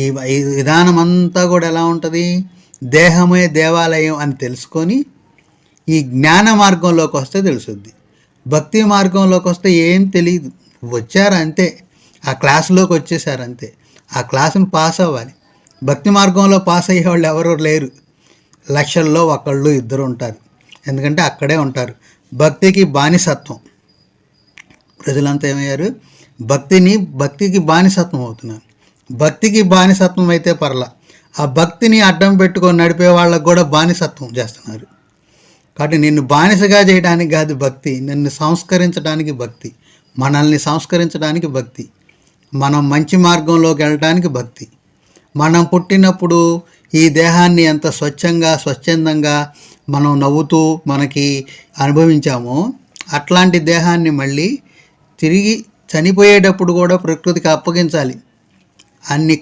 ఈ ఈ విధానం అంతా కూడా ఎలా ఉంటుంది? దేహమే దేవాలయం అని తెలుసుకొని ఈ జ్ఞాన మార్గంలోకి వస్తే తెలుసుద్ది. భక్తి మార్గంలోకి వస్తే ఏం తెలియదు. వచ్చారు అంతే, ఆ క్లాసులోకి వచ్చేసారు అంతే, ఆ క్లాసును పాస్ అవ్వాలి. భక్తి మార్గంలో పాస్ అయ్యే వాళ్ళు ఎవరు లేరు. లక్షల్లో ఒకళ్ళు ఇద్దరు ఉంటారు. ఎందుకంటే అక్కడే ఉంటారు. భక్తికి బానిసత్వం. ప్రజలంతా ఏమయ్యారు? భక్తికి బానిసత్వం అవుతున్నారు. భక్తికి బానిసత్వం అయితే పర్లా, ఆ భక్తిని అడ్డం పెట్టుకొని నడిపే వాళ్ళకు కూడా బానిసత్వం చేస్తున్నారు. కాబట్టి నిన్ను బానిసగా చేయడానికి కాదు భక్తి, నిన్ను సంస్కరించడానికి భక్తి, మనల్ని సంస్కరించడానికి భక్తి, మనం మంచి మార్గంలోకి వెళ్ళడానికి భక్తి. మనం పుట్టినప్పుడు ఈ దేహాన్ని ఎంత స్వచ్ఛందంగా మనం నవ్వుతూ మనకి అనుభవించామో అట్లాంటి దేహాన్ని మళ్ళీ తిరిగి చనిపోయేటప్పుడు కూడా ప్రకృతికి అప్పగించాలి. అన్ని